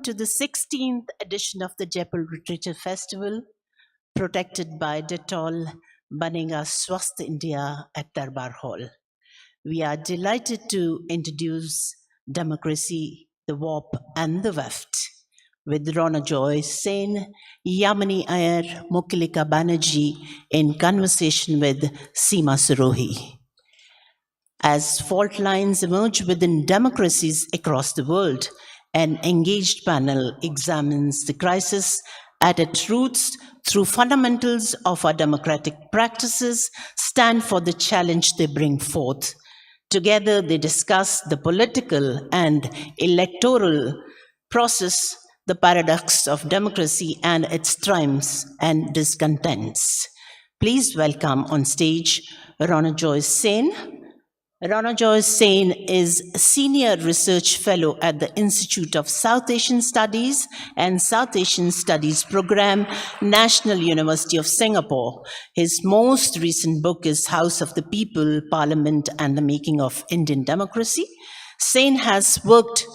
to the 16th edition of the Jaipur Literature Festival, protected by Dettol, Banega Swasth India at Darbar Hall. We are delighted to introduce Democracy, the WAP and the Weft with Rona Joy Sen, Yamini Iyer, Mokilika Banerjee in conversation with Seema Sirohi. As fault lines emerge within democracies across the world, an engaged panel examines the crisis at its roots through fundamentals of our democratic practices, stand for the challenge they bring forth. Together, they discuss the political and electoral process, the paradox of democracy and its triumphs and discontents. Please welcome on stage Rona Joy Sen. Rona Joy Sen is Senior Research Fellow at the Institute of South Asian Studies and South Asian Studies Program, National University of Singapore. His most recent book is House of the People, Parliament and the Making of Indian Democracy. Sen has worked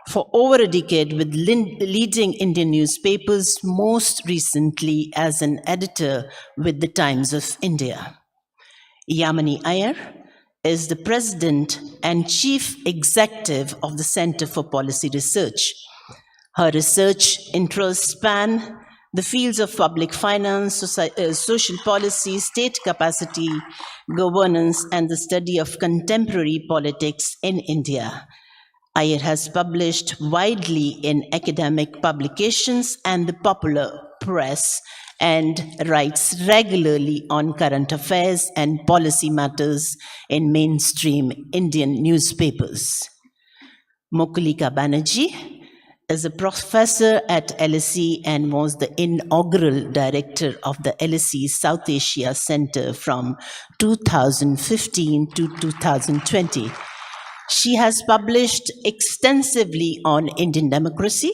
for over a decade with leading Indian newspapers, most recently as an editor with the Times of India. Yamini Iyer is the President and Chief Executive of the Center for Policy Research. Her research interests span the fields of public finance, social policy, state capacity, governance, and the study of contemporary politics in India. Iyer has published widely in academic publications and the popular press and writes regularly on current affairs and policy matters in mainstream Indian newspapers. Mokilika Banerjee is a professor at LSE and was the inaugural director of the LSE South Asia Center from 2015 to 2020. She has published extensively on Indian democracy,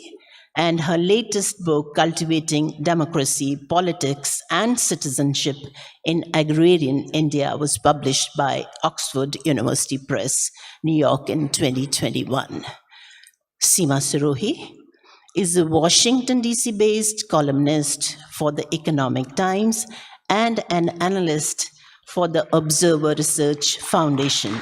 and her latest book, Cultivating Democracy, Politics and Citizenship in Agrarian India, was published by Oxford University Press, New York in 2021. Seema Sirohi is a Washington, D.C.-based columnist for the Economic Times and an analyst for the Observer Research Foundation.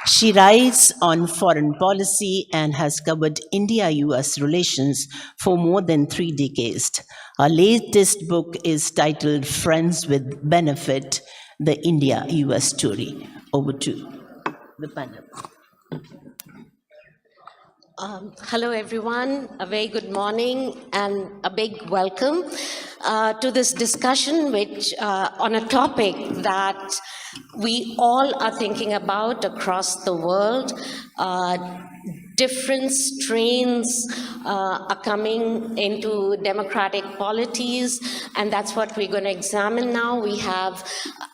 She writes on foreign policy and has covered India-US relations for more than 3 decades. Her latest book is titled Friends with Benefit, the India-US Story. Over to the panel. Hello, everyone. A very good morning and a big welcome to this discussion, which on a topic that we all are thinking about across the world. Different strains are coming into democratic polities, and that's what we're going to examine now. We have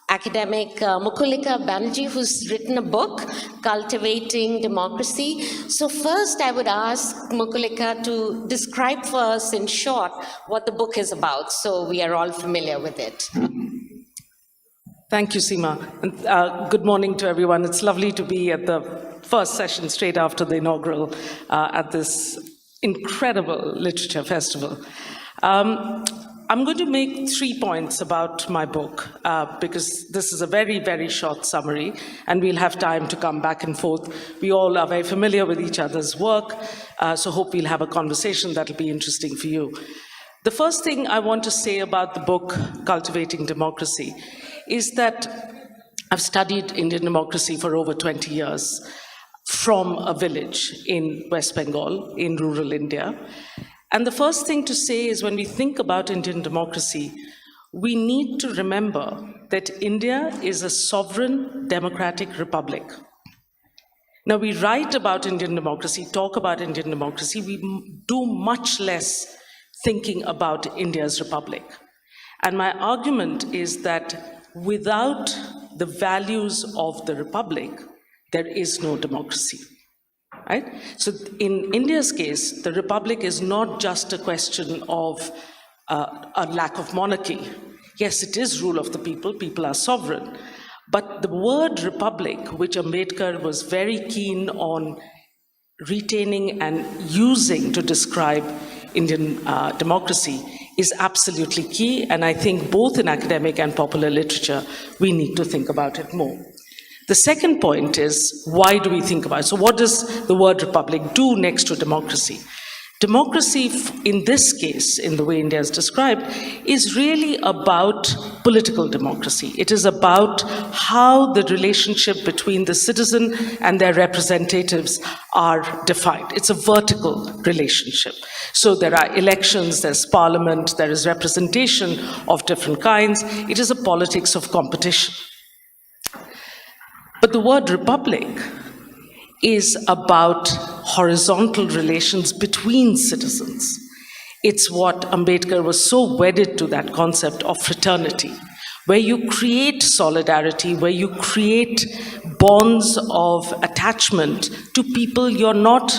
academic Mokilika Banerjee, who's written a book, Cultivating Democracy. So first, I would ask Mokilika to describe for us in short what the book is about, so we are all familiar with it. Thank you, Seema. And good morning to everyone. It's lovely to be at the first session straight after the inaugural at this incredible literature festival. I'm going to make 3 points about my book because this is a very, very short summary and we'll have time to come back and forth. We all are very familiar with each other's work, so hope we'll have a conversation that'll be interesting for you. The first thing I want to say about the book, Cultivating Democracy, is that I've studied Indian democracy for over 20 years from a village in West Bengal, in rural India. And the first thing to say is when we think about Indian democracy, we need to remember that India is a sovereign democratic republic. Now, we write about Indian democracy, talk about Indian democracy, we do much less thinking about India's republic. And my argument is that without the values of the republic, there is no democracy, right? So in India's case, the republic is not just a question of a lack of monarchy. Yes, it is rule of the people are sovereign. But the word republic, which Ambedkar was very keen on retaining and using to describe Indian democracy is absolutely key, and I think both in academic and popular literature, we need to think about it more. The second point is, why do we think about it? So what does the word republic do next to democracy? Democracy, in this case, in the way India is described, is really about political democracy. It is about how the relationship between the citizen and their representatives are defined. It's a vertical relationship. So there are elections, there's parliament, there is representation of different kinds. It is a politics of competition. But the word republic is about horizontal relations between citizens. It's what Ambedkar was so wedded to, that concept of fraternity, where you create solidarity, where you create bonds of attachment to people you're not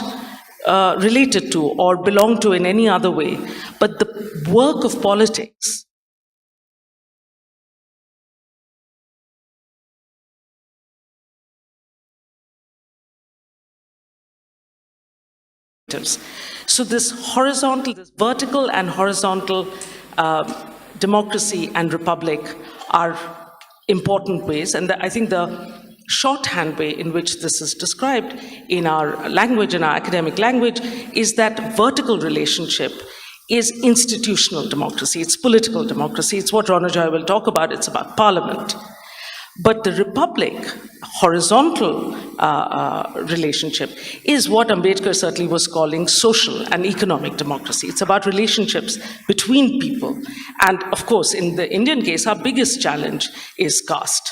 related to or belong to in any other way. But the work of politics so this horizontal, this vertical and horizontal democracy and republic are important ways. And I think the shorthand way in which this is described in our language, in our academic language, is that vertical relationship is institutional democracy. It's political democracy. It's what Ronojoy will talk about. It's about parliament. But the republic, horizontal relationship, is what Ambedkar certainly was calling social and economic democracy. It's about relationships between people. And of course, in the Indian case, our biggest challenge is caste.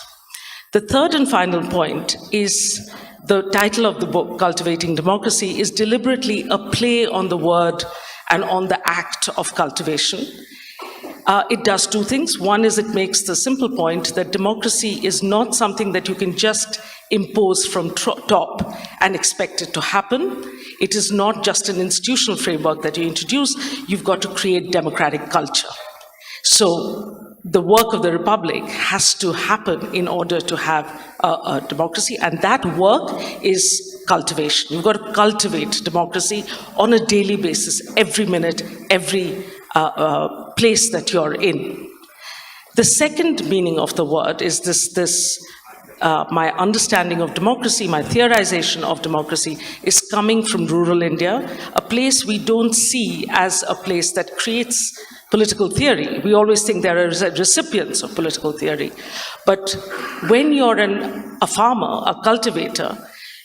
The third and final point is the title of the book, Cultivating Democracy, is deliberately a play on the word and on the act of cultivation. It does two things. One is it makes the simple point that democracy is not something that you can just impose from top and expect it to happen. It is not just an institutional framework that you introduce. You've got to create democratic culture. So the work of the republic has to happen in order to have a democracy, and that work is cultivation. You've got to cultivate democracy on a daily basis, every minute, every place that you're in. The second meaning of the word is my understanding of democracy, my theorization of democracy is coming from rural India, a place we don't see as a place that creates political theory. We always think there are recipients of political theory. But when you're a farmer, a cultivator,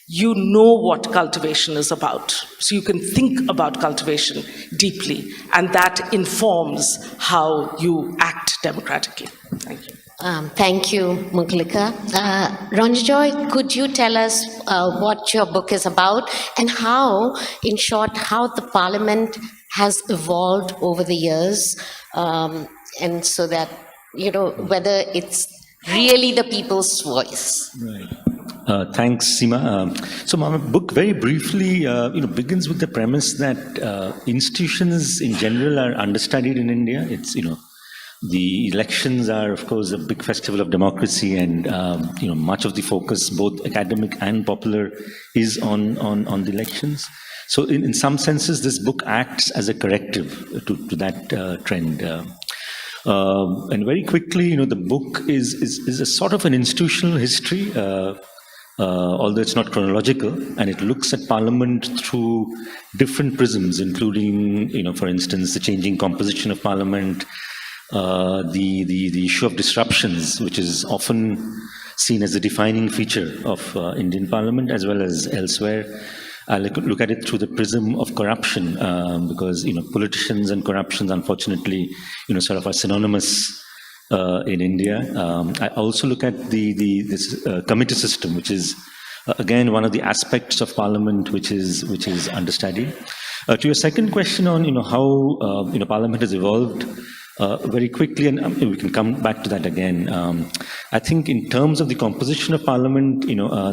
you know what cultivation is about. So you can think about cultivation deeply, and that informs how you act democratically. Thank you. Thank you, Mukulika. Ranjoy, could you tell us what your book is about and how, in short, how the Parliament has evolved over the years, and so that, whether it's really the people's voice? Right. Thanks, Seema. So my book very briefly, begins with the premise that institutions in general are understudied in India. It's, the elections are, of course, a big festival of democracy, and much of the focus, both academic and popular, is on the elections. So in some senses, this book acts as a corrective to that trend. And very quickly, the book is a sort of an institutional history, although it's not chronological, and it looks at Parliament through different prisms, including, for instance, the changing composition of Parliament, the issue of disruptions, which is often seen as a defining feature of Indian Parliament as well as elsewhere. I look at it through the prism of corruption, because politicians and corruptions, unfortunately, sort of are synonymous in India. I also look at this committee system, which is again one of the aspects of Parliament which is understudied. To your second question on how Parliament has evolved. Very quickly, and we can come back to that again. I think in terms of the composition of Parliament,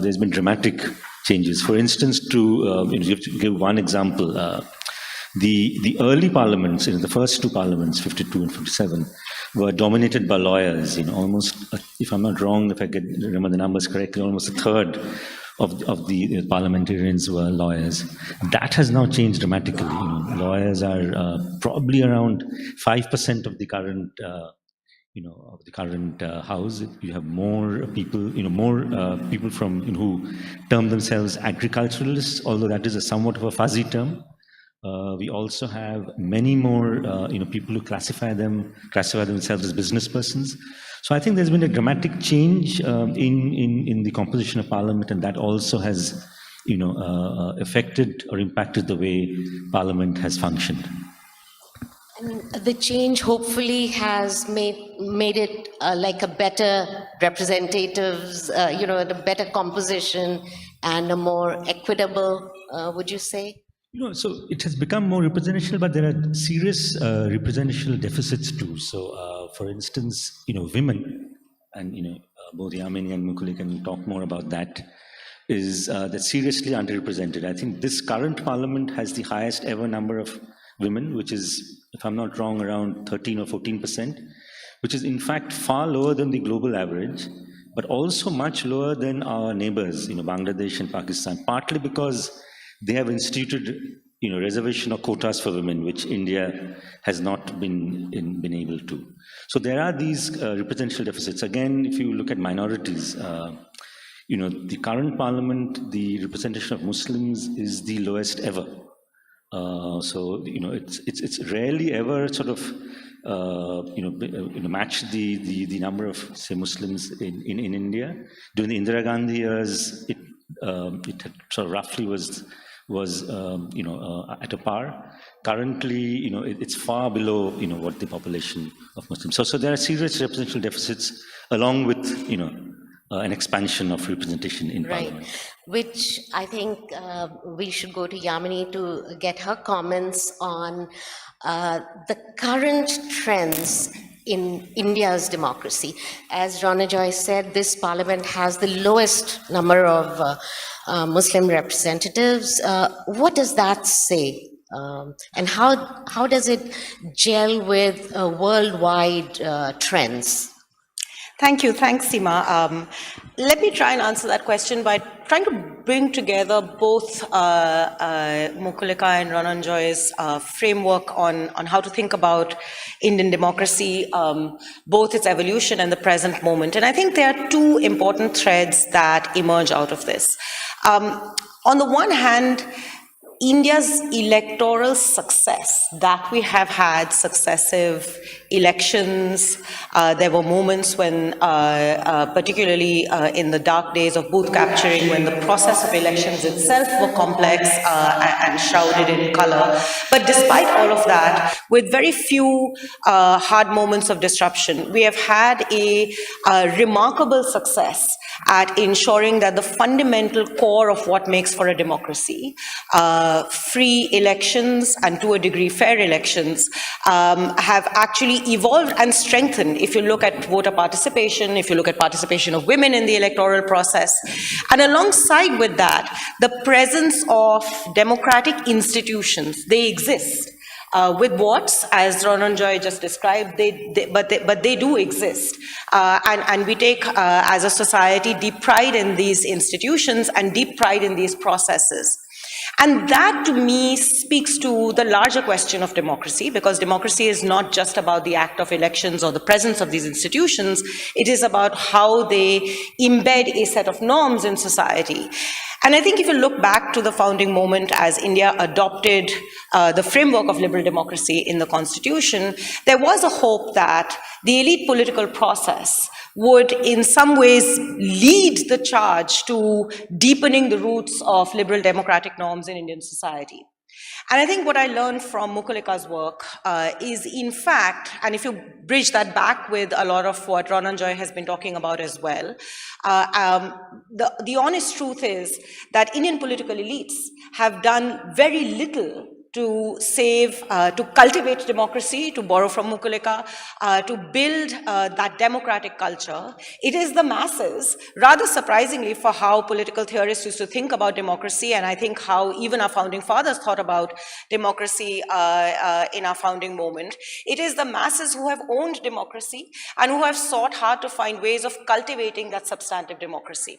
there's been dramatic changes. For instance, to give one example, the early parliaments, the first two parliaments, 52 and 57, were dominated by lawyers. Almost, if I'm not wrong, if I remember the numbers correctly, almost a third of the parliamentarians were lawyers. That has now changed dramatically. Lawyers are probably around 5% of the current house. You have more people, people from who term themselves agriculturalists, although that is a somewhat of a fuzzy term. We also have many more, people who classify themselves as business persons. So I think there's been a dramatic change in the composition of Parliament, and that also has, affected or impacted the way Parliament has functioned. And the change hopefully has made it like a better representatives, a better composition and a more equitable, would you say? So it has become more representational, but there are serious representational deficits too. So, for instance, women, and both Yamini and Mukuli can talk more about that, is that's seriously underrepresented. I think this current parliament has the highest ever number of women, which is, if I'm not wrong, around 13 or 14%, which is in fact far lower than the global average, but also much lower than our neighbors, Bangladesh and Pakistan, partly because they have instituted, reservation or quotas for women, which India has not been able to. So there are these representational deficits. Again, if you look at minorities, the current parliament, the representation of Muslims is the lowest ever. So it's rarely ever sort of match the number of, say, Muslims in India. During the Indira Gandhi years, it had sort of roughly was at a par. Currently, it's far below, what the population of Muslims. So there are serious representational deficits, along with, an expansion of representation in Parliament. Which I think we should go to Yamini to get her comments on the current trends in India's democracy. As Rana Joy said, this parliament has the lowest number of Muslim representatives. What does that say? And how does it gel with worldwide trends? Thank you. Thanks, Seema. Let me try and answer that question by trying to bring together both Mukulika and Rananjoy's framework on how to think about Indian democracy, both its evolution and the present moment. And I think there are two important threads that emerge out of this. On the one hand, India's electoral success, that we have had successive elections. There were moments when, particularly in the dark days of booth capturing, when the process of elections itself were complex and shrouded in color. But despite all of that, with very few hard moments of disruption, we have had a remarkable success at ensuring that the fundamental core of what makes for a democracy, free elections and to a degree fair elections, have actually evolved and strengthened. If you look at voter participation, if you look at participation of women in the electoral process, and alongside with that, the presence of democratic institutions, they exist. With warts, as Rananjoy just described, but they do exist. And we take, as a society, deep pride in these institutions and deep pride in these processes. And that, to me, speaks to the larger question of democracy, because democracy is not just about the act of elections or the presence of these institutions. It is about how they embed a set of norms in society. And I think if you look back to the founding moment as India adopted the framework of liberal democracy in the constitution, there was a hope that the elite political process would in some ways lead the charge to deepening the roots of liberal democratic norms in Indian society. And I think what I learned from Mukulika's work is, in fact, and if you bridge that back with a lot of what Rananjoy has been talking about as well, the honest truth is that Indian political elites have done very little to save, to cultivate democracy, to borrow from Mukulika, to build that democratic culture. It is the masses, rather surprisingly for how political theorists used to think about democracy, and I think how even our founding fathers thought about democracy in our founding moment. It is the masses who have owned democracy and who have sought hard to find ways of cultivating that substantive democracy.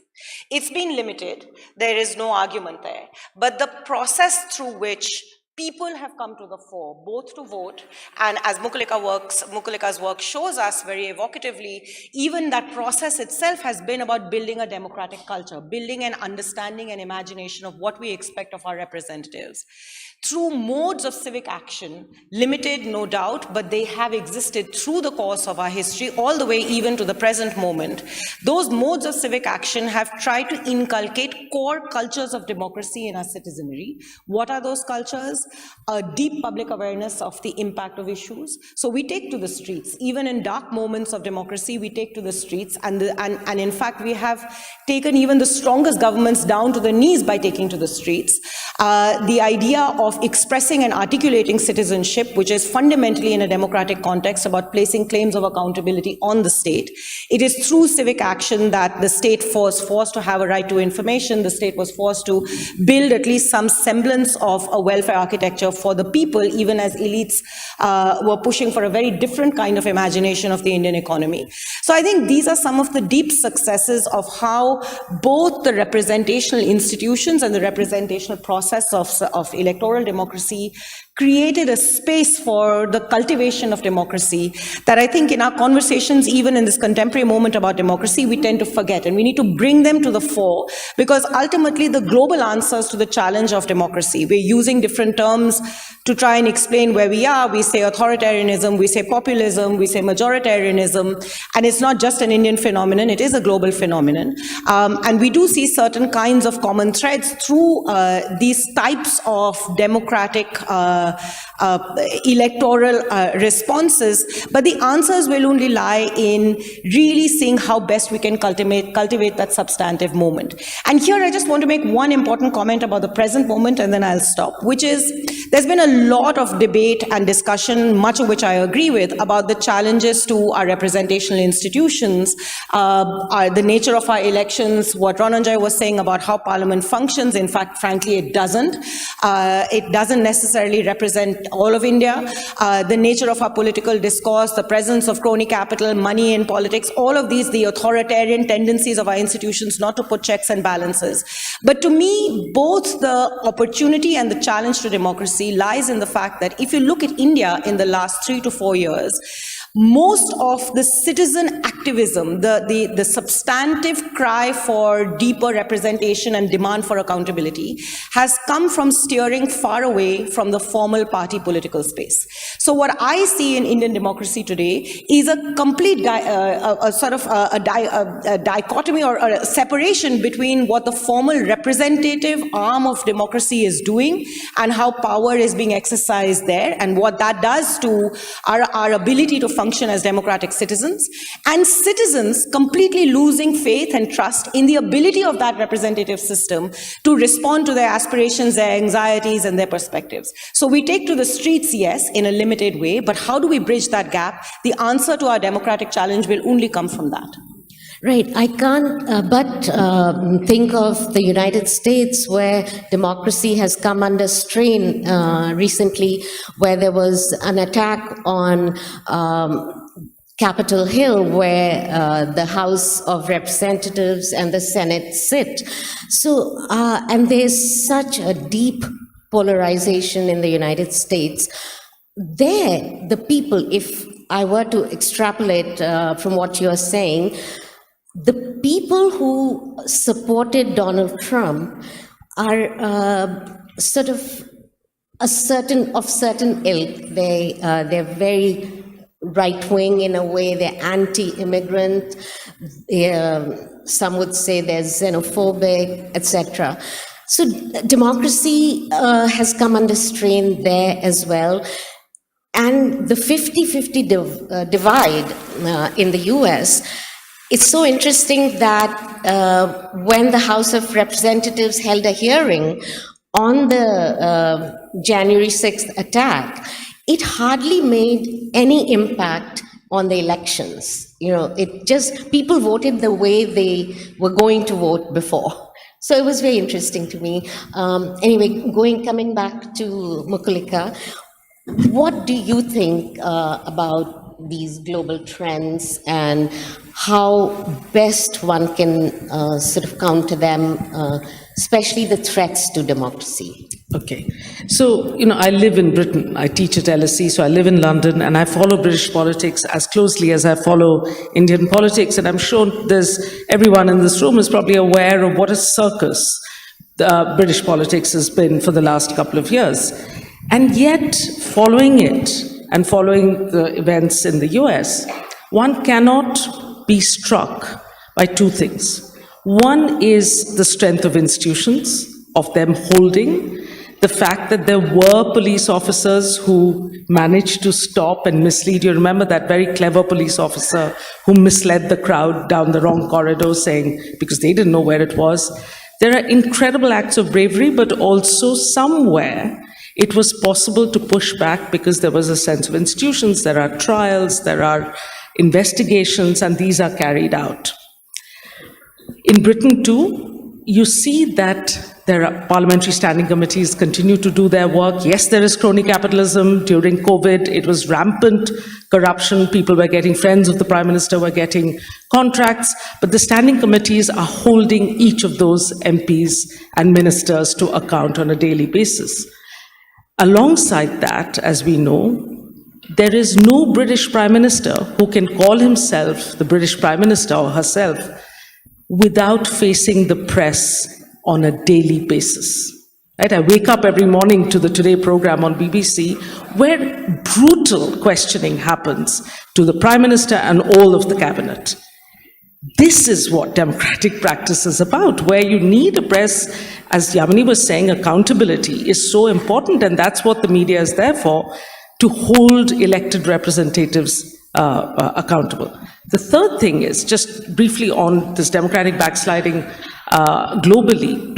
It's been limited, there is no argument there, but the process through which people have come to the fore, both to vote, and as Mukulika's work shows us very evocatively, even that process itself has been about building a democratic culture, building an understanding and imagination of what we expect of our representatives. Through modes of civic action, limited no doubt, but they have existed through the course of our history, all the way even to the present moment. Those modes of civic action have tried to inculcate core cultures of democracy in our citizenry. What are those cultures? A deep public awareness of the impact of issues. So we take to the streets, even in dark moments of democracy, we take to the streets, and in fact we have taken even the strongest governments down to the knees by taking to the streets. The idea of expressing and articulating citizenship, which is fundamentally in a democratic context about placing claims of accountability on the state. It is through civic action that the state was forced to have a right to information, the state was forced to build at least some semblance of a welfare architecture for the people, even as elites were pushing for a very different kind of imagination of the Indian economy. So I think these are some of the deep successes of how both the representational institutions and the representational process of electoral democracy created a space for the cultivation of democracy that I think in our conversations, even in this contemporary moment about democracy, we tend to forget, and we need to bring them to the fore, because ultimately the global answers to the challenge of democracy, we're using different terms to try and explain where we are. We say authoritarianism, we say populism, we say majoritarianism, and it's not just an Indian phenomenon, it is a global phenomenon. And we do see certain kinds of common threads through these types of democratic electoral responses, but the answers will only lie in really seeing how best we can cultivate that substantive moment. And here I just want to make one important comment about the present moment, and then I'll stop, which is there's been a lot of debate and discussion, much of which I agree with, about the challenges to our representational institutions, the nature of our elections, what Rananjoy was saying about how Parliament functions. In fact, frankly, it doesn't. It doesn't necessarily represent all of India. The nature of our political discourse, the presence of crony capital, money in politics, all of these, the authoritarian tendencies of our institutions not to put checks and balances. But to me, both the opportunity and the challenge to democracy lies in the fact that if you look at India in the last 3 to 4 years, most of the citizen activism, the substantive cry for deeper representation and demand for accountability has come from steering far away from the formal party political space. So what I see in Indian democracy today is a complete dichotomy or a separation between what the formal representative arm of democracy is doing and how power is being exercised there, and what that does to our ability to function as democratic citizens, and citizens completely losing faith and trust in the ability of that representative system to respond to their aspirations, their anxieties, and their perspectives. So we take to the streets, yes, in a limited way, but how do we bridge that gap? The answer to our democratic challenge will only come from that. Right. I can't but think of the United States, where democracy has come under strain recently, where there was an attack on Capitol Hill, where the House of Representatives and the Senate sit. So, and there's such a deep polarization in the United States. There, the people, if I were to extrapolate from what you're saying, the people who supported Donald Trump are sort of certain ilk. They're very right-wing in a way. They're anti-immigrant. Some would say they're xenophobic, etc. So democracy has come under strain there as well. And the 50-50 divide in the US, it's so interesting that when the House of Representatives held a hearing on the January 6th attack, it hardly made any impact on the elections. You know, it just, people voted the way they were going to vote before. So it was very interesting to me. Anyway, coming back to Mukulika, what do you think about these global trends and how best one can sort of counter them, especially the threats to democracy? Okay. So, you know, I live in Britain. I teach at LSE, so I live in London, and I follow British politics as closely as I follow Indian politics. And I'm sure everyone in this room is probably aware of what a circus British politics has been for the last couple of years. And yet, following it and following the events in the US, one cannot be struck by two things. One is the strength of institutions, of them holding, the fact that there were police officers who managed to stop and mislead. You remember that very clever police officer who misled the crowd down the wrong corridor, saying, because they didn't know where it was. There are incredible acts of bravery, but also somewhere it was possible to push back because there was a sense of institutions, there are trials, there are investigations, and these are carried out. In Britain too, you see that there are parliamentary standing committees continue to do their work. Yes, there is crony capitalism. During COVID, it was rampant corruption. People were getting, friends of the Prime Minister were getting contracts, but the standing committees are holding each of those MPs and ministers to account on a daily basis. Alongside that, as we know, there is no British Prime Minister who can call himself the British Prime Minister or herself without facing the press on a daily basis. Right? I wake up every morning to the Today program on BBC, where brutal questioning happens to the Prime Minister and all of the cabinet. This is what democratic practice is about, where you need a press. As Yamini was saying, accountability is so important, and that's what the media is there for, to hold elected representatives accountable. The third thing is, just briefly on this democratic backsliding globally,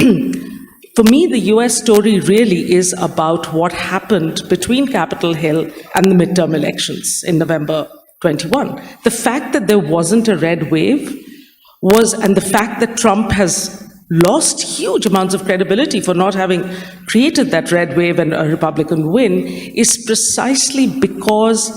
for me, the US story really is about what happened between Capitol Hill and the midterm elections in November 21. The fact that there wasn't a red wave and the fact that Trump has lost huge amounts of credibility for not having created that red wave and a Republican win is precisely because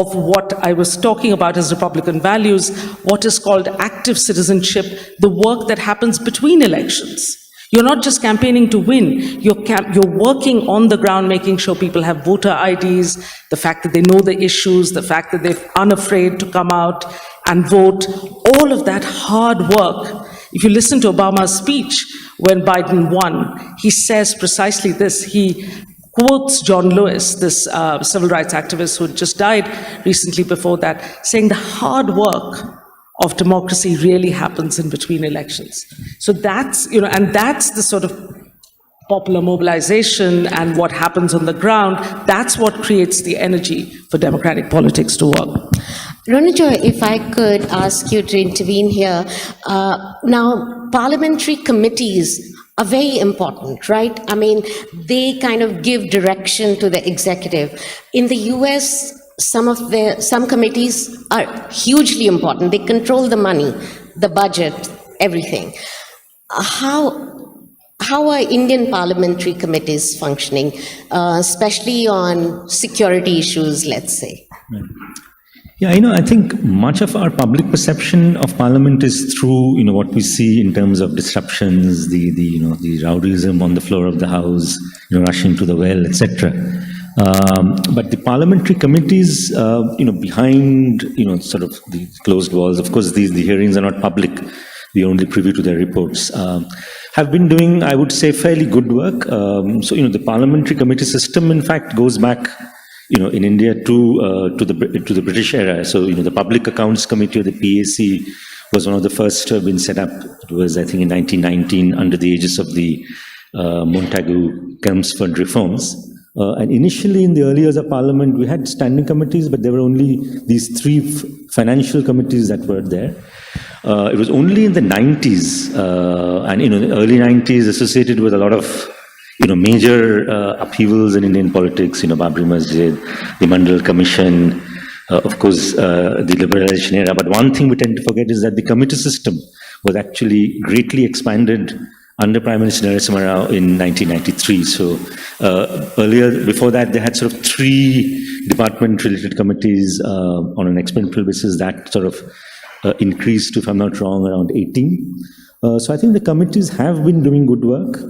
of what I was talking about as Republican values, what is called active citizenship, the work that happens between elections. You're not just campaigning to win, you're working on the ground, making sure people have voter IDs, the fact that they know the issues, the fact that they're unafraid to come out and vote, all of that hard work. If you listen to Obama's speech when Biden won, he says precisely this. He quotes John Lewis, this civil rights activist who just died recently before that, saying the hard work of democracy really happens in between elections. So that's, and that's the sort of popular mobilization and what happens on the ground. That's what creates the energy for democratic politics to work. Ronojoy, if I could ask you to intervene here. Now, parliamentary committees are very important, right? I mean, they kind of give direction to the executive. In the US, some committees are hugely important. They control the money, the budget, everything. How are Indian parliamentary committees functioning, especially on security issues, let's say? Yeah, I think much of our public perception of Parliament is through, what we see in terms of disruptions, the rowdyism on the floor of the House, rushing to the well, etc. But the parliamentary committees, behind, sort of the closed walls, of course, the hearings are not public. We are only privy to their reports, have been doing, I would say, fairly good work. So, the parliamentary committee system, in fact, goes back, in India to the British era. So, the Public Accounts Committee, or the PAC, was one of the first to have been set up. It was, I think, in 1919, under the aegis of the Montagu-Chelmsford reforms. And initially, in the early years of Parliament, we had standing committees, but there were only these three financial committees that were there. It was only in the 90s, and the early 90s, associated with a lot of major upheavals in Indian politics, Babri Masjid, the Mandal Commission, of course, the liberalization era. But one thing we tend to forget is that the committee system was actually greatly expanded under Prime Minister Narasimha Rao in 1993. So earlier, before that, they had sort of 3 department-related committees on an experimental basis. That sort of increased to, if I'm not wrong, around 18. So I think the committees have been doing good work.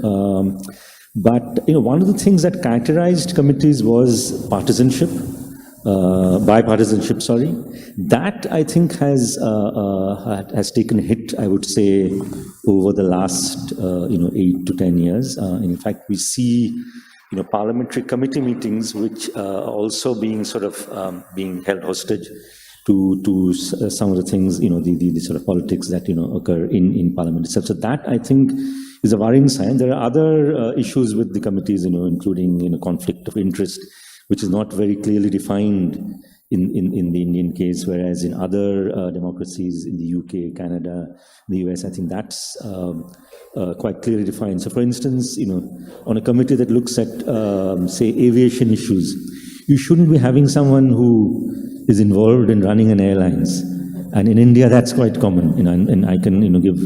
But one of the things that characterized committees was partisanship. Bipartisanship, sorry. That I think has taken a hit, I would say, over the last 8 to 10 years. In fact, we see parliamentary committee meetings which are also being sort of being held hostage to some of the things, the sort of politics that occur in parliament itself. So that I think is a worrying sign. There are other issues with the committees, including conflict of interest, which is not very clearly defined in the Indian case, whereas in other democracies, in the UK, Canada, the US, I think that's quite clearly defined. So for instance, on a committee that looks at, say, aviation issues, you shouldn't be having someone who is involved in running an airlines. And in India, that's quite common, and I can, give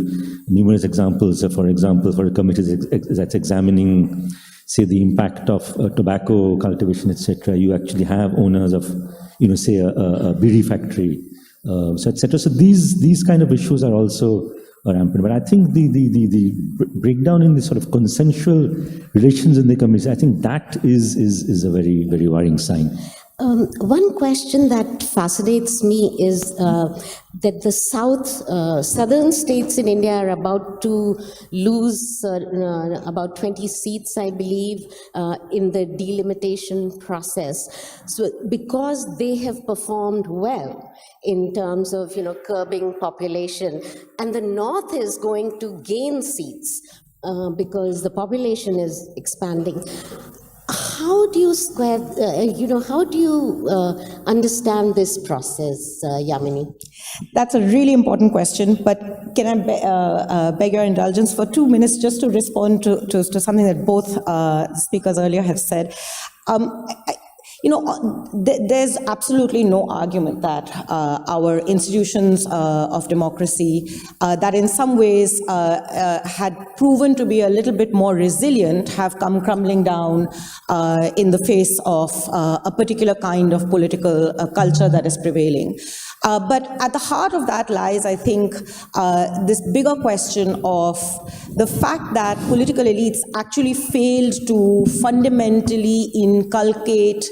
numerous examples. For example, for a committee that's examining, say, the impact of tobacco cultivation, etc., you actually have owners of, say, a bidi factory, so etc. So these kind of issues are also rampant. But I think the breakdown in the sort of consensual relations in the community, I think that is a very, very worrying sign. One question that fascinates me is that the southern states in India are about to lose about 20 seats, I believe, in the delimitation process. So because they have performed well in terms of curbing population, and the north is going to gain seats because the population is expanding. How do you square, how do you understand this process, Yamini? That's a really important question, but can I beg your indulgence for 2 minutes just to respond to something that both speakers earlier have said? There's absolutely no argument that our institutions of democracy that in some ways had proven to be a little bit more resilient have come crumbling down in the face of a particular kind of political culture that is prevailing. But at the heart of that lies, I think, this bigger question of the fact that political elites actually failed to fundamentally inculcate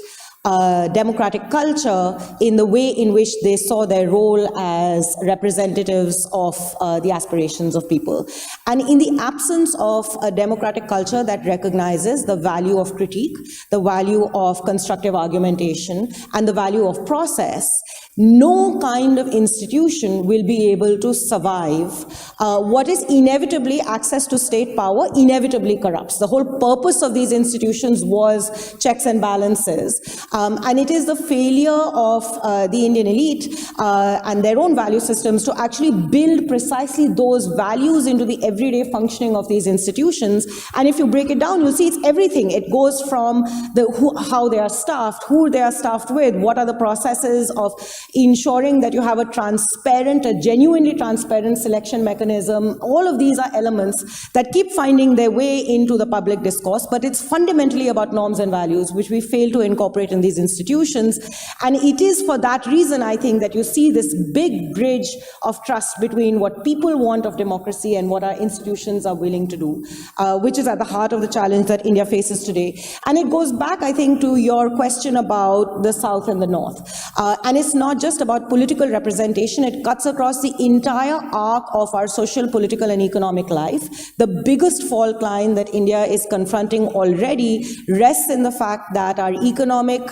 democratic culture in the way in which they saw their role as representatives of the aspirations of people. And in the absence of a democratic culture that recognizes the value of critique, the value of constructive argumentation, and the value of process, no kind of institution will be able to survive what is inevitably access to state power inevitably corrupts. The whole purpose of these institutions was checks and balances. And it is the failure of the Indian elite and their own value systems to actually build precisely those values into the everyday functioning of these institutions. And if you break it down, you'll see it's everything. It goes from how they are staffed, who they are staffed with, what are the processes of ensuring that you have a transparent, a genuinely transparent selection mechanism. All of these are elements that keep finding their way into the public discourse, but it's fundamentally about norms and values, which we fail to incorporate in these institutions. And it is for that reason, I think, that you see this big bridge of trust between what people want of democracy and what our institutions are willing to do, which is at the heart of the challenge that India faces today. And it goes back, I think, to your question about the South and the North. And it's not just about political representation, it cuts across the entire arc of our social, political, and economic life. The biggest fault line that India is confronting already rests in the fact that our economic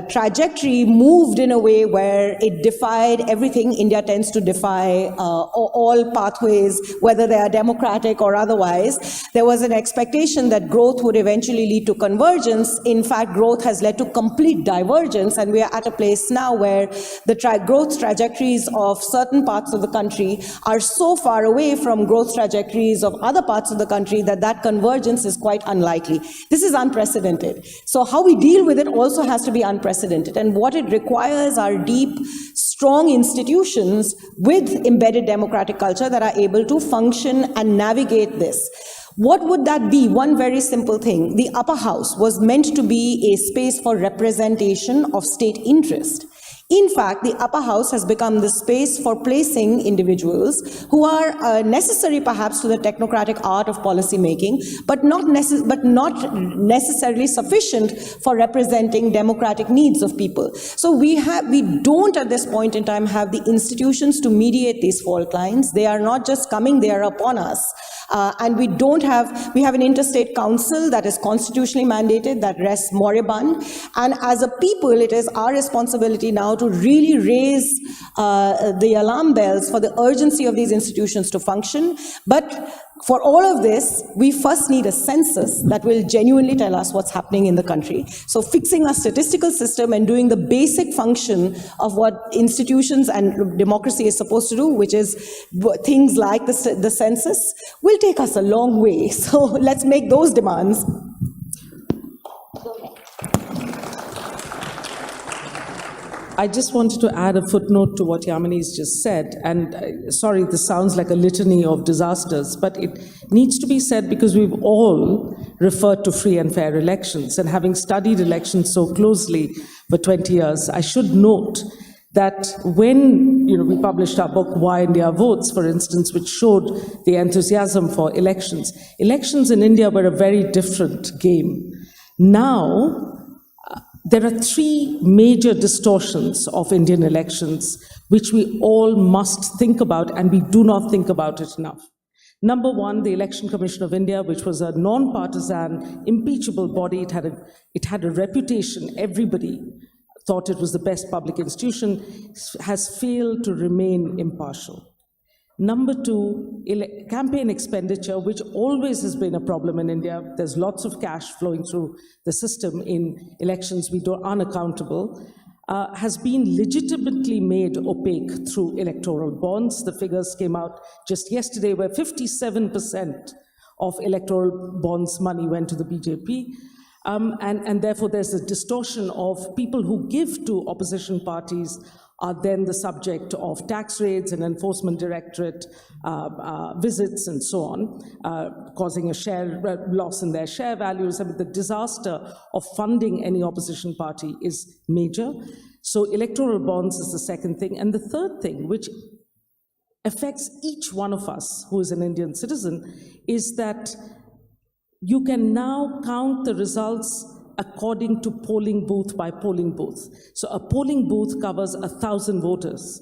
trajectory moved in a way where it defied everything India tends to defy, all pathways, whether they are democratic or otherwise. There was an expectation that growth would eventually lead to convergence. In fact, growth has led to complete divergence, and we are at a place now where the growth trajectories of certain parts of the country are so far away from growth trajectories of other parts of the country that that convergence is quite unlikely. This is unprecedented. So how we deal with it also has to be unprecedented, and what it requires are deep, strong institutions with embedded democratic culture that are able to function and navigate this. What would that be? One very simple thing. The upper house was meant to be a space for representation of state interest. In fact, the upper house has become the space for placing individuals who are necessary perhaps to the technocratic art of policy making, but not necessarily sufficient for representing democratic needs of people. So we don't at this point in time have the institutions to mediate these fault lines. They are not just coming, they are upon us. And we have an interstate council that is constitutionally mandated, that rests moribund. And as a people, it is our responsibility now to really raise the alarm bells for the urgency of these institutions to function. But for all of this, we first need a census that will genuinely tell us what's happening in the country. So fixing our statistical system and doing the basic function of what institutions and democracy is supposed to do, which is things like the census, will take us a long way. So let's make those demands. I just wanted to add a footnote to what Yamini's just said, and sorry, this sounds like a litany of disasters, but it needs to be said because we've all referred to free and fair elections, and having studied elections so closely for 20 years, I should note that when we published our book, Why India Votes, for instance, which showed the enthusiasm for elections, elections in India were a very different game. Now, there are three major distortions of Indian elections which we all must think about, and we do not think about it enough. Number one, the Election Commission of India, which was a non-partisan, impeachable body. It had a reputation. Everybody thought it was the best public institution, has failed to remain impartial. Number two, campaign expenditure, which always has been a problem in India. There's lots of cash flowing through the system in elections. We are unaccountable. Has been legitimately made opaque through electoral bonds. The figures came out just yesterday where 57% of electoral bonds money went to the BJP. And therefore there's a distortion of people who give to opposition parties are then the subject of tax raids and enforcement directorate visits and so on, causing a share loss in their share values. I mean, the disaster of funding any opposition party is major. So electoral bonds is the second thing. And the third thing, which affects each one of us who is an Indian citizen, is that you can now count the results according to polling booth by polling booth. So a polling booth covers 1,000 voters.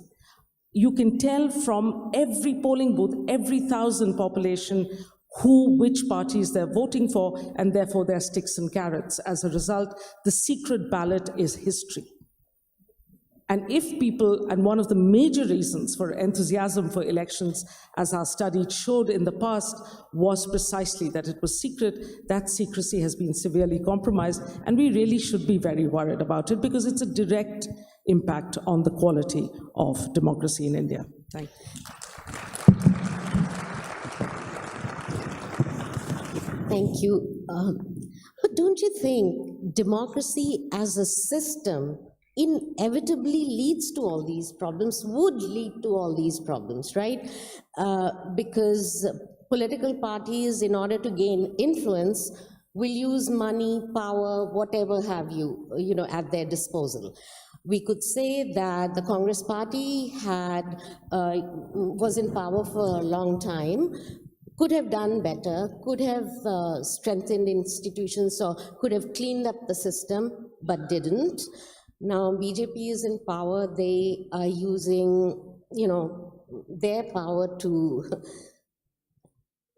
You can tell from every polling booth, every 1,000 population, which parties they're voting for, and therefore their sticks and carrots. As a result, the secret ballot is history. And if people, and one of the major reasons for enthusiasm for elections, as our study showed in the past, was precisely that it was secret. That secrecy has been severely compromised, and we really should be very worried about it because it's a direct impact on the quality of democracy in India. Thank you. Thank you. But don't you think democracy as a system inevitably leads to all these problems, would lead to all these problems, right? Because political parties, in order to gain influence, will use money, power, whatever have you, at their disposal. We could say that the Congress party was in power for a long time, could have done better, could have strengthened institutions, or could have cleaned up the system, but didn't. Now BJP is in power. They are using, their power to,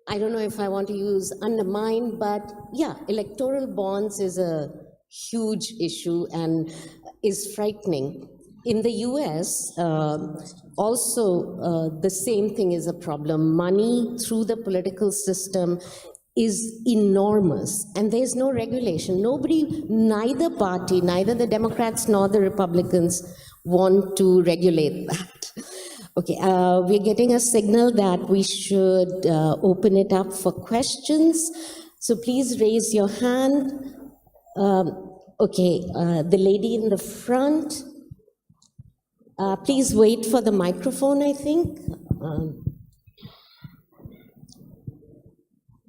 I don't know if I want to use undermine, but yeah, electoral bonds is a huge issue and is frightening. In the US, also the same thing is a problem. Money through the political system is enormous, and there's no regulation. Neither party, neither the Democrats nor the Republicans want to regulate that. Okay, we're getting a signal that we should open it up for questions. So please raise your hand. Okay, the lady in the front. Please wait for the microphone, I think.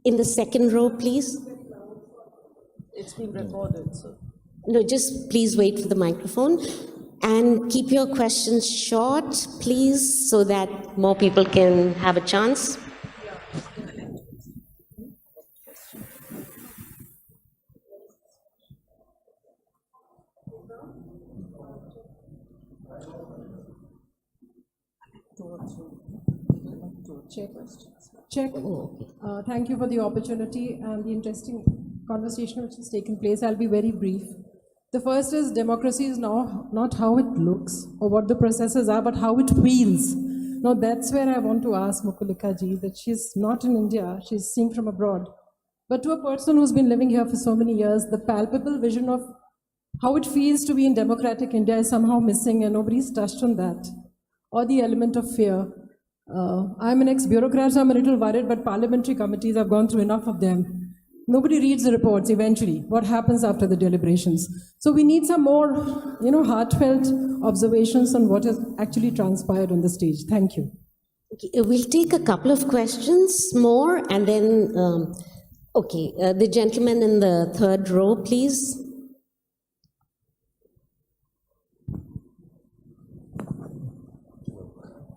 In the second row, please. It's been recorded, so. No, just please wait for the microphone. And keep your questions short, please, so that more people can have a chance. Chair, thank you for the opportunity and the interesting conversation which has taken place. I'll be very brief. The first is democracy is now not how it looks or what the processes are, but how it feels. Now that's where I want to ask Mukulika ji, that she's not in India, she's seeing from abroad. But to a person who's been living here for so many years, the palpable vision of how it feels to be in democratic India is somehow missing, and nobody's touched on that. Or the element of fear. I'm an ex-bureaucrat, so I'm a little worried, but parliamentary committees, I've gone through enough of them. Nobody reads the reports eventually. What happens after the deliberations? So we need some more, heartfelt observations on what has actually transpired on the stage. Thank you. Okay, we'll take a couple of questions more, and then, the gentleman in the third row, please.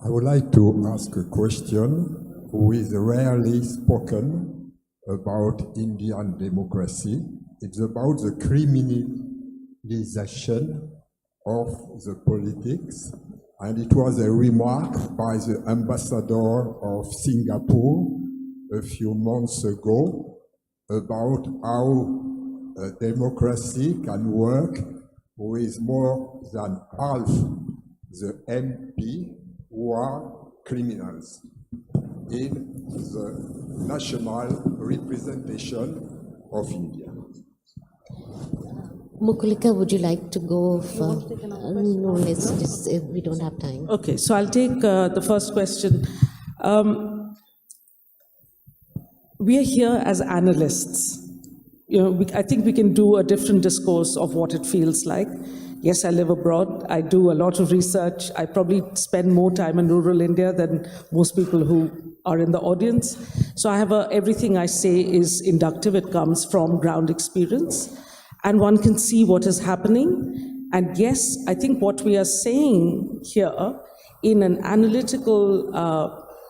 I would like to ask a question who is rarely spoken about Indian democracy. It's about the criminalization of the politics. And it was a remark by the ambassador of Singapore a few months ago about how democracy can work with more than half the MP who are criminals in the national representation of India. Mukulika, would you like to go for? No, let's just, we don't have time. Okay, so I'll take the first question. We are here as analysts. I think we can do a different discourse of what it feels like. Yes, I live abroad. I do a lot of research. I probably spend more time in rural India than most people who are in the audience. So I have everything I say is inductive. It comes from ground experience. And one can see what is happening. And yes, I think what we are saying here in an analytical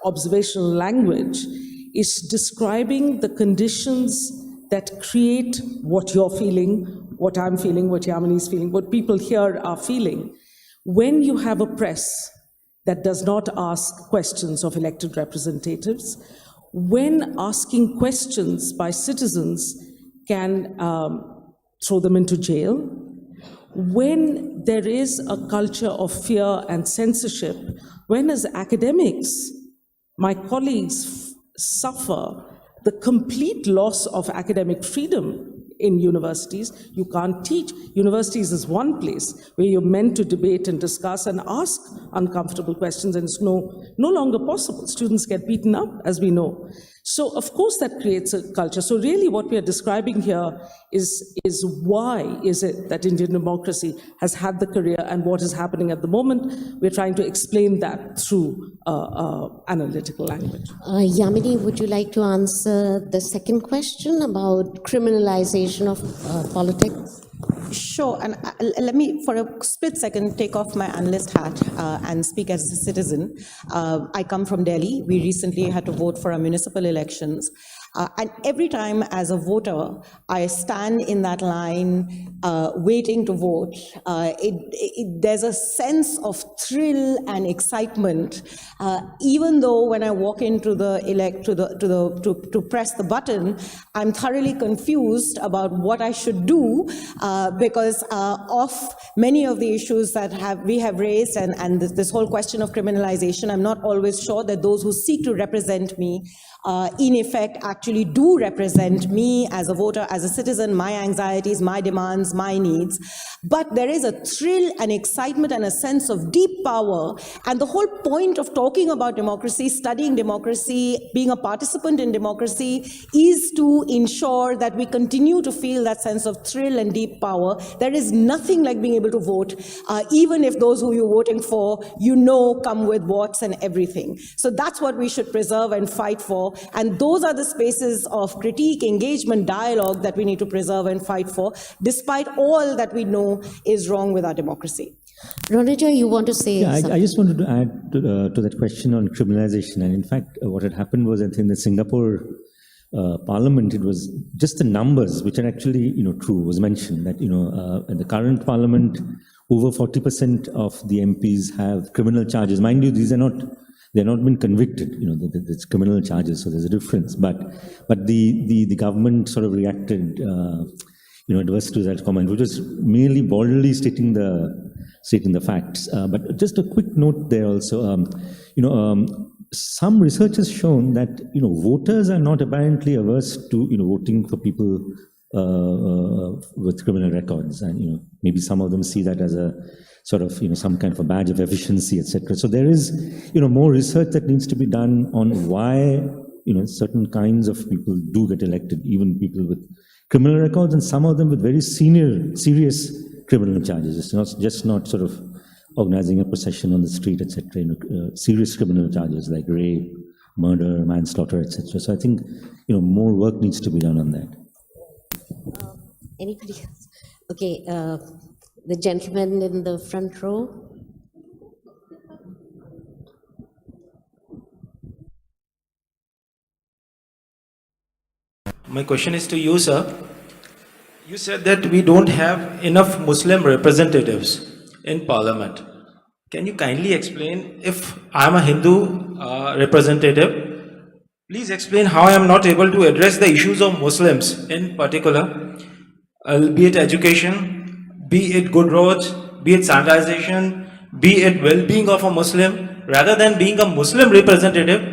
observational language is describing the conditions that create what you're feeling, what I'm feeling, what Yamini's feeling, what people here are feeling. When you have a press that does not ask questions of elected representatives, when asking questions by citizens can throw them into jail, when there is a culture of fear and censorship, when as academics, my colleagues suffer the complete loss of academic freedom in universities. You can't teach. Universities is one place where you're meant to debate and discuss and ask uncomfortable questions, and it's no longer possible. Students get beaten up, as we know. So of course that creates a culture. So really what we are describing here is why is it that Indian democracy has had the career and what is happening at the moment. We're trying to explain that through analytical language. Yamini, would you like to answer the second question about criminalization of politics? Sure, and let me, for a split second, take off my analyst hat and speak as a citizen. I come from Delhi. We recently had to vote for our municipal elections. And every time as a voter, I stand in that line waiting to vote, there's a sense of thrill and excitement, even though when I walk into the to press the button, I'm thoroughly confused about what I should do because of many of the issues that we have raised and this whole question of criminalization. I'm not always sure that those who seek to represent me in effect actually do represent me as a voter, as a citizen, my anxieties, my demands, my needs. But there is a thrill and excitement and a sense of deep power. And the whole point of talking about democracy, studying democracy, being a participant in democracy is to ensure that we continue to feel that sense of thrill and deep power. There is nothing like being able to vote, even if those who you're voting for, come with votes and everything. So that's what we should preserve and fight for. And those are the spaces of critique, engagement, dialogue that we need to preserve and fight for, despite all that we know is wrong with our democracy. Roneja, you want to say something? I just wanted to add to that question on criminalization. And in fact, what had happened was, I think the Singapore parliament, it was just the numbers, which are actually, true, was mentioned that, in the current parliament, over 40% of the MPs have criminal charges. Mind you, they're not been convicted, it's criminal charges, so there's a difference. But the government sort of reacted, adverse to that comment, which was merely boldly stating the facts. But just a quick note there also, some research has shown that, voters are not apparently averse to, voting for people with criminal records. And, maybe some of them see that as a sort of, some kind of a badge of efficiency, etc. So there is, more research that needs to be done on why, certain kinds of people do get elected, even people with criminal records, and some of them with very serious criminal charges. It's just not sort of organizing a procession on the street, etc. Serious criminal charges like rape, murder, manslaughter, etc. So I think, more work needs to be done on that. Anybody else? Okay, the gentleman in the front row. My question is to you, sir. You said that we don't have enough Muslim representatives in parliament. Can you kindly explain, if I'm a Hindu representative, please explain how I am not able to address the issues of Muslims in particular, be it education, be it good roads, be it sanitization, be it well-being of a Muslim, rather than being a Muslim representative,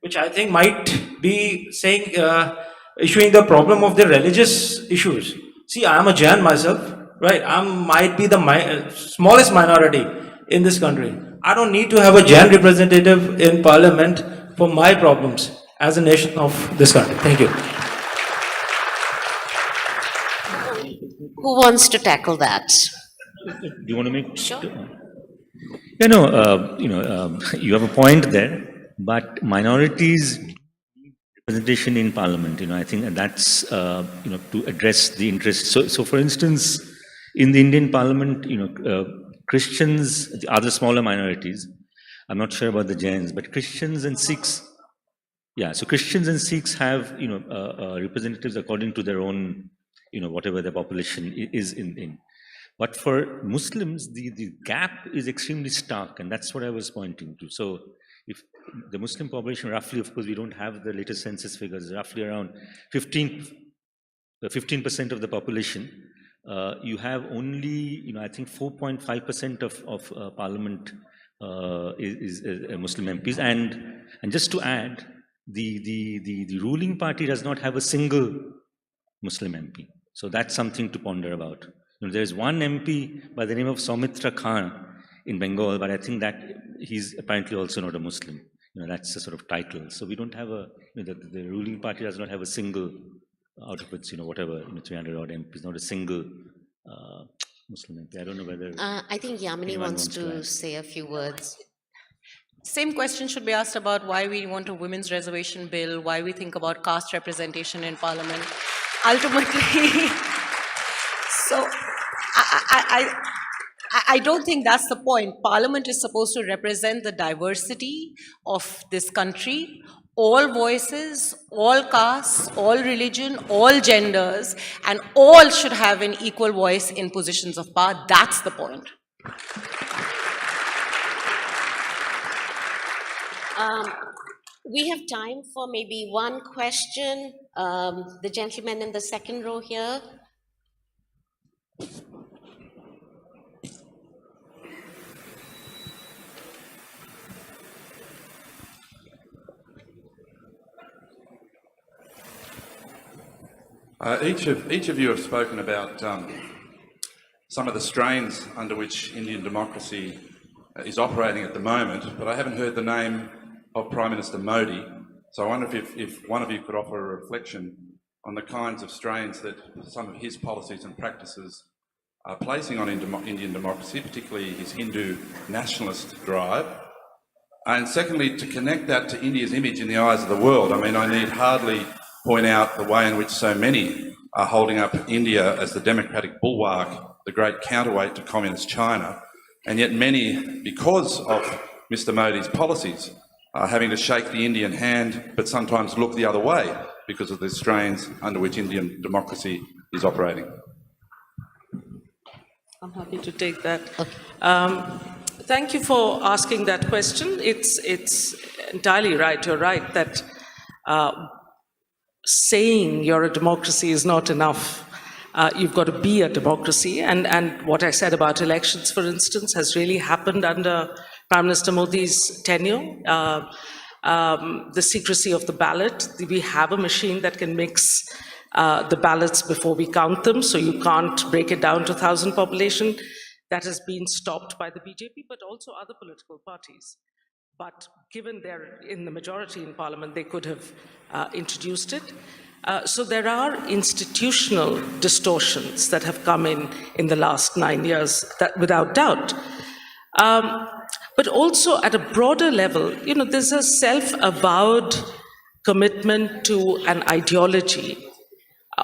which I think might be saying, issuing the problem of the religious issues. See, I am a Jain myself, right? I might be the smallest minority in this country. I don't need to have a Jain representative in parliament for my problems as a nation of this country. Thank you. Who wants to tackle that? Do you want to make? Sure. You have a point there, but minorities representation in parliament, I think that's, to address the interests. So for instance, in the Indian parliament, Christians, the other smaller minorities, I'm not sure about the Jains, but Christians and Sikhs, so Christians and Sikhs have, representatives according to their own, whatever their population is in. But for Muslims, the gap is extremely stark, and that's what I was pointing to. So if the Muslim population, roughly, of course, we don't have the latest census figures, roughly around 15% of the population, you have only, I think 4.5% of parliament is Muslim MPs. And just to add, the ruling party does not have a single Muslim MP. So that's something to ponder about. There is one MP by the name of Soumitra Khan in Bengal, but I think that he's apparently also not a Muslim. That's a sort of title. So we don't have the ruling party does not have a single, out of its, 300 odd MPs, not a single Muslim MP. I don't know whether... I think Yamini wants to say a few words. Same question should be asked about why we want a women's reservation bill, why we think about caste representation in parliament. Ultimately, so I don't think that's the point. Parliament is supposed to represent the diversity of this country. all voices, all castes, all religion, all genders, and all should have an equal voice in positions of power. That's the point. We have time for maybe one question. The gentleman in the second row here. Each of you have spoken about some of the strains under which Indian democracy is operating at the moment, but I haven't heard the name of Prime Minister Modi. So I wonder if one of you could offer a reflection on the kinds of strains that some of his policies and practices are placing on Indian democracy, particularly his Hindu nationalist drive. And secondly, to connect that to India's image in the eyes of the world. I mean, I need hardly point out the way in which so many are holding up India as the democratic bulwark, the great counterweight to communist China, and yet many, because of Mr. Modi's policies, are having to shake the Indian hand, but sometimes look the other way because of the strains under which Indian democracy is operating. I'm happy to take that. Thank you for asking that question. It's entirely right. You're right that saying you're a democracy is not enough. You've got to be a democracy. And what I said about elections, for instance, has really happened under Prime Minister Modi's tenure. The secrecy of the ballot. We have a machine that can mix the ballots before we count them, so you can't break it down to 1,000 population. That has been stopped by the BJP, but also other political parties. But given they're in the majority in parliament, they could have introduced it. So there are institutional distortions that have come in the last 9 years, that, without doubt. But also at a broader level, you know, there's a self-avowed commitment to an ideology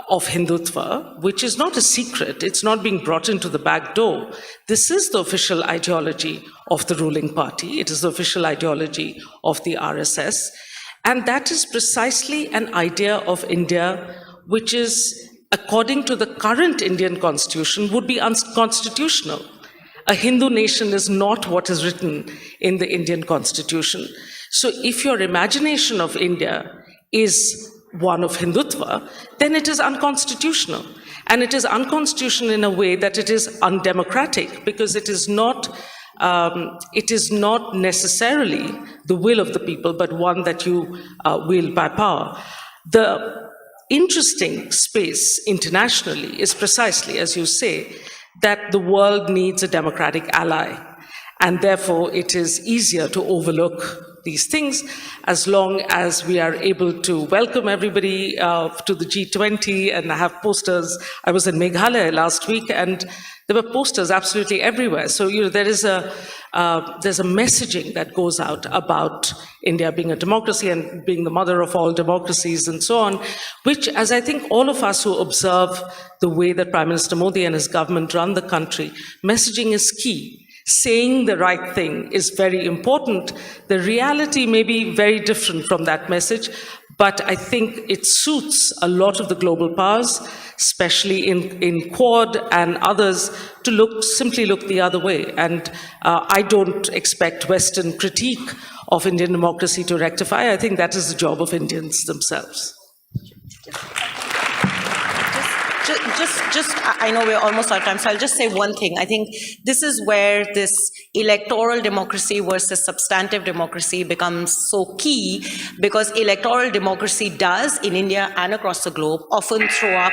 of Hindutva, which is not a secret. It's not being brought into the back door. This is the official ideology of the ruling party. It is the official ideology of the RSS. And that is precisely an idea of India, which is, according to the current Indian constitution, would be unconstitutional. A Hindu nation is not what is written in the Indian constitution. So if your imagination of India is one of Hindutva, then it is unconstitutional. And it is unconstitutional in a way that it is undemocratic, because it is not necessarily the will of the people, but one that you wield by power. The interesting space internationally is precisely, as you say, that the world needs a democratic ally. And therefore, it is easier to overlook these things as long as we are able to welcome everybody to the G20 and have posters. I was in Meghalaya last week and there were posters absolutely everywhere. So, you know, there's a messaging that goes out about India being a democracy and being the mother of all democracies and so on, which, as I think all of us who observe the way that Prime Minister Modi and his government run the country, messaging is key. Saying the right thing is very important. The reality may be very different from that message, but I think it suits a lot of the global powers, especially in Quad and others, to simply look the other way. And I don't expect Western critique of Indian democracy to rectify. I think that is the job of Indians themselves. I know we're almost out of time, so I'll just say one thing. I think this is where this electoral democracy versus substantive democracy becomes so key, because electoral democracy does, in India and across the globe, often throw up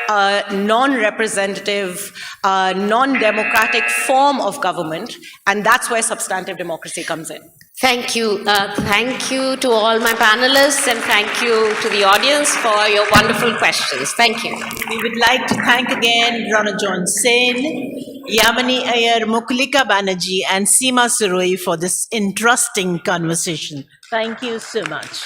a non-representative, non-democratic form of government, and that's where substantive democracy comes in. Thank you. Thank you to all my panelists, and thank you to the audience for your wonderful questions. Thank you. We would like to thank again Rana John Sen, Yamini Iyer, Mukulika Banerjee, and Seema Suroi for this interesting conversation. Thank you so much.